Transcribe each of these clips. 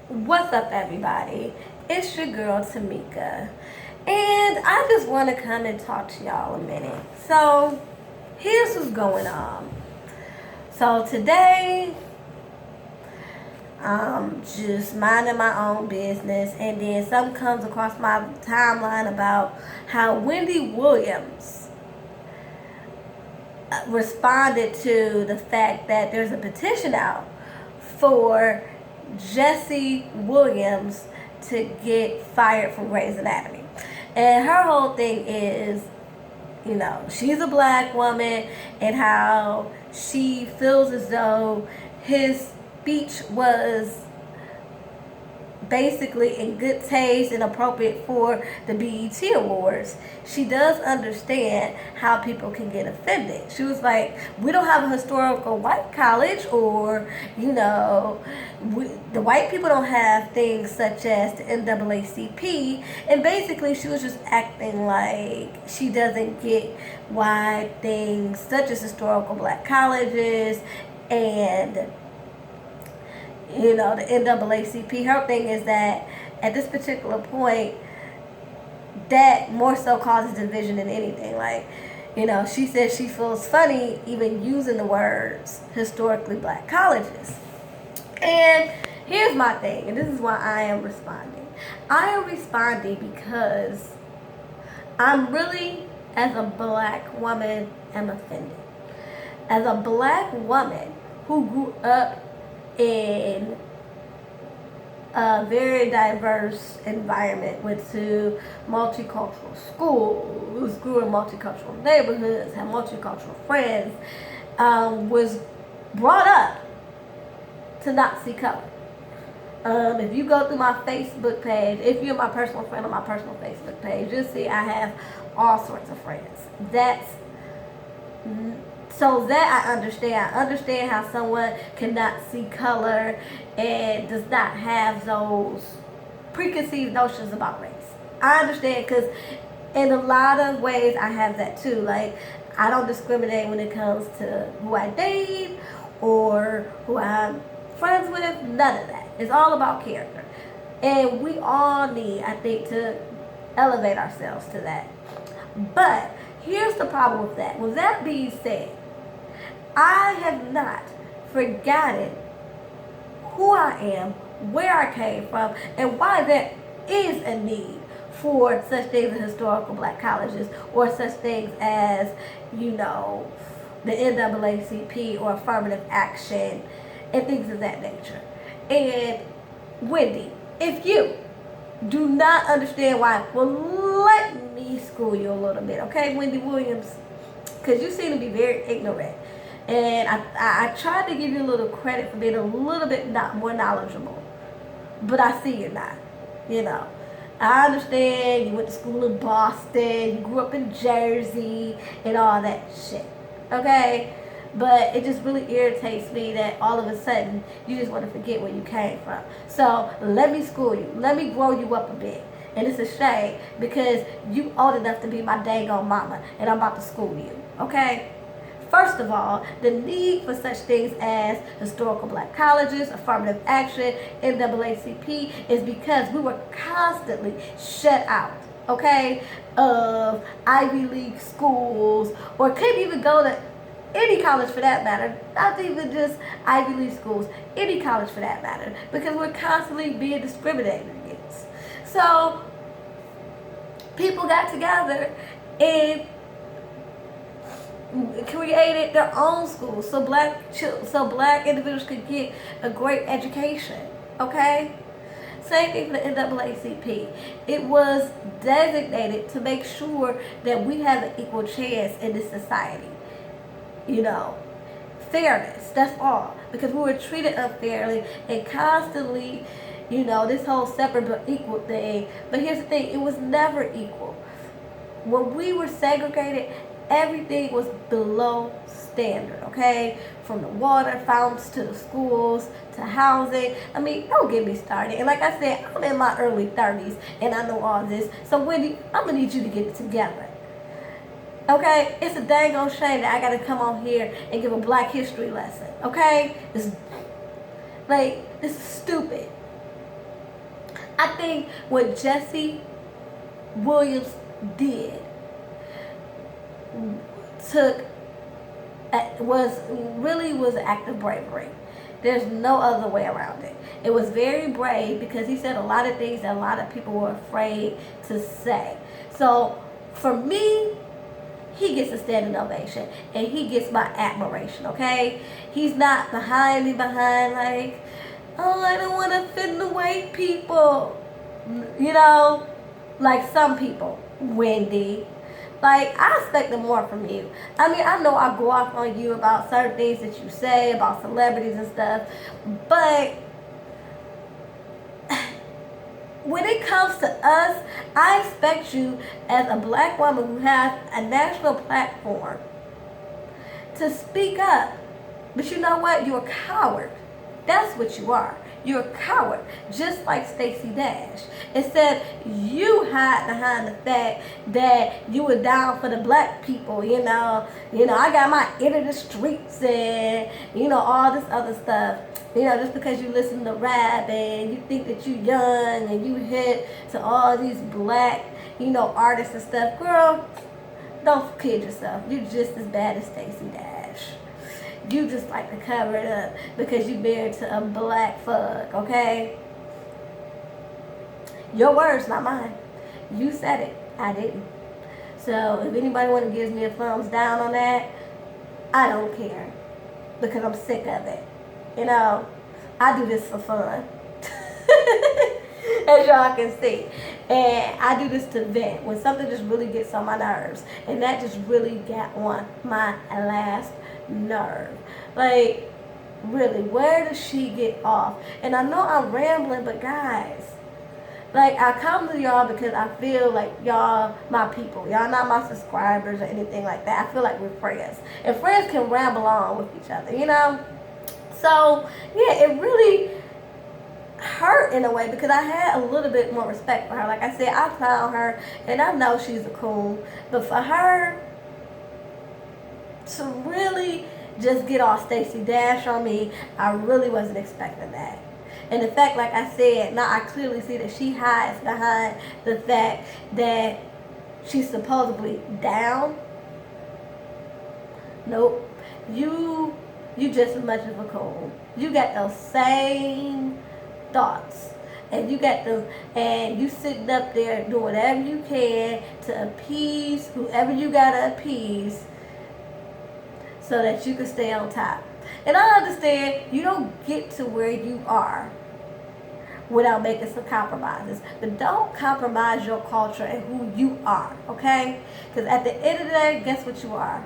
What's up, everybody? It's your girl Tamika, and I just want to come and talk to y'all a minute. So, here's what's going on. So, today, I'm just minding my own business, and then something comes across my timeline about how Wendy Williams responded to the fact that there's a petition out for Jesse Williams to get fired from Grey's Anatomy. And her whole thing is, she's a black woman and how she feels as though his speech was basically in good taste and appropriate for the BET Awards. She does understand how people can get offended. She was like, we don't have a historical white college, or, the white people don't have things such as the NAACP. And basically, she was just acting like she doesn't get why things such as historical black colleges and the NAACP, her thing is that at this particular point, that more so causes division than anything. Like, she said she feels funny even using the words historically black colleges. And here's my thing, and this is why I am responding. I am responding because I'm really, as a black woman, am offended. As a black woman who grew up in a very diverse environment, went to multicultural schools, grew in multicultural neighborhoods, had multicultural friends, was brought up to not see color. If you go through my Facebook page, if you're my personal friend on my personal Facebook page, you'll see I have all sorts of friends. So that I understand. I understand how someone cannot see color and does not have those preconceived notions about race. I understand, because in a lot of ways I have that too. Like, I don't discriminate when it comes to who I date or who I'm friends with. None of that. It's all about character. And we all need, I think, to elevate ourselves to that. But here's the problem with that. With that being said, I have not forgotten who I am, where I came from, and why there is a need for such things as historical black colleges, or such things as, the NAACP or affirmative action and things of that nature. And Wendy, if you do not understand why, well, let me school you a little bit, okay, Wendy Williams? Because you seem to be very ignorant. And I tried to give you a little credit for being a little bit more knowledgeable. But I see you're not. I understand you went to school in Boston, you grew up in Jersey, and all that shit. Okay? But it just really irritates me that all of a sudden you just want to forget where you came from. So let me school you. Let me grow you up a bit. And it's a shame because you old enough to be my dang old mama, and I'm about to school you. Okay? First of all, the need for such things as historical black colleges, affirmative action, NAACP is because we were constantly shut out, okay, of Ivy League schools, or couldn't even go to any college for that matter, not even just Ivy League schools, any college for that matter, because we're constantly being discriminated against. So people got together and created their own schools so black individuals could get a great education. Okay? Same thing for the NAACP. It was designated to make sure that we have an equal chance in this society. Fairness, that's all. Because we were treated unfairly and constantly, this whole separate but equal thing. But here's the thing, it was never equal. When we were segregated, everything was below standard, okay? From the water fountains to the schools to housing. I mean, don't get me started. And like I said, I'm in my early 30s and I know all this. So Wendy, I'm going to need you to get it together. Okay? It's a dang old shame that I got to come on here and give a black history lesson. Okay? This is stupid. I think what Jesse Williams did was an act of bravery. There's no other way around it. It was very brave because he said a lot of things that a lot of people were afraid to say. So for me, he gets a standing ovation and he gets my admiration, okay? He's not behind like, oh, I don't want to offend the white people. You know, like some people, Wendy. Like, I expected more from you. I mean, I know I go off on you about certain things that you say about celebrities and stuff, but when it comes to us, I expect you as a black woman who has a national platform to speak up. But you know what? You're a coward. That's what you are. You're a coward, just like Stacey Dash. Instead, you hide behind the fact that you were down for the black people, you know, I got my ear to the streets and, all this other stuff. Just because you listen to rap and you think that you're young and you hit to all these black, artists and stuff, girl, don't kid yourself. You're just as bad as Stacey Dash. You just like to cover it up because you married to a black fuck, okay? Your words, not mine. You said it. I didn't. So if anybody want to give me a thumbs down on that, I don't care because I'm sick of it. I do this for fun. As y'all can see. And I do this to vent when something just really gets on my nerves. And that just really got on my last nerve. Like, really, where does she get off? And I know I'm rambling, but guys, like, I come to y'all because I feel like y'all my people. Y'all not my subscribers or anything like that. I feel like we're friends. And friends can ramble on with each other, So, yeah, it really hurt in a way because I had a little bit more respect for her. Like I said, I found her and I know she's a coon, but for her to really just get all Stacey Dash on me, I really wasn't expecting that. And the fact, like I said, now I clearly see that she hides behind the fact that she's supposedly down. Nope. You just as much of a coon. You got those same thoughts. And you sitting up there doing whatever you can to appease whoever you gotta appease so that you can stay on top. And I understand you don't get to where you are without making some compromises. But don't compromise your culture and who you are, okay? Because at the end of the day, guess what you are?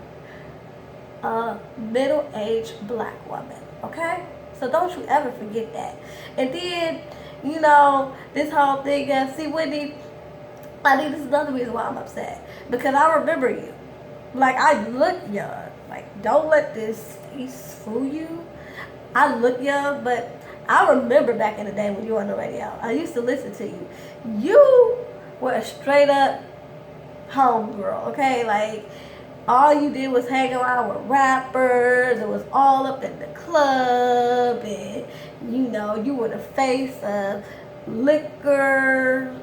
A middle-aged black woman, okay? So don't you ever forget that. And then, this whole thing of, see, Wendy, I think this is another reason why I'm upset. Because I remember you. Like, I look young. Like, don't let this face fool you. I look young, but I remember back in the day when you were on the radio. I used to listen to you. You were a straight up homegirl, okay? Like, all you did was hang around with rappers. It was all up in the club. And, you were the face of liquor,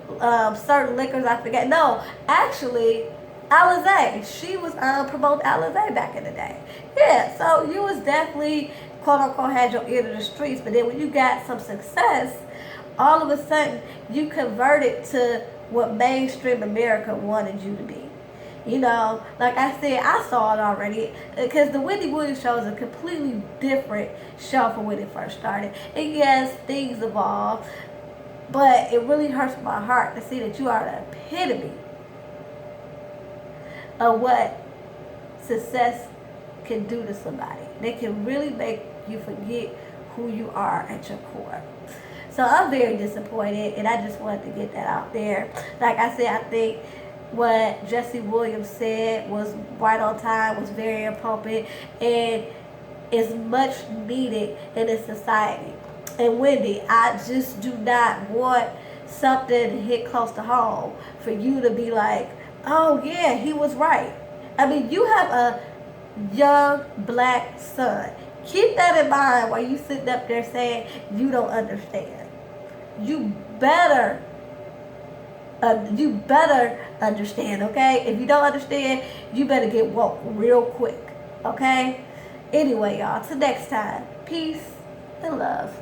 certain liquors, I forget. No, actually, Alizé. She was promoting Alizé back in the day. Yeah, so you was definitely, quote unquote, had your ear to the streets. But then when you got some success, all of a sudden, you converted to what mainstream America wanted you to be. Like I said, I saw it already because the Wendy Williams show is a completely different show from when it first started. And yes, things evolve, but it really hurts my heart to see that you are the epitome of what success can do to somebody. They can really make you forget who you are at your core. So I'm very disappointed, and I just wanted to get that out there. Like I said, I think what Jesse Williams said was right on time, was very appropriate, and is much needed in this society. And Wendy, I just do not want something to hit close to home for you to be like, oh yeah, he was right. I mean, you have a young black son. Keep that in mind while you sitting up there saying you don't understand. you better understand, okay? If you don't understand, you better get woke real quick, okay? Anyway, y'all, till next time, peace and love.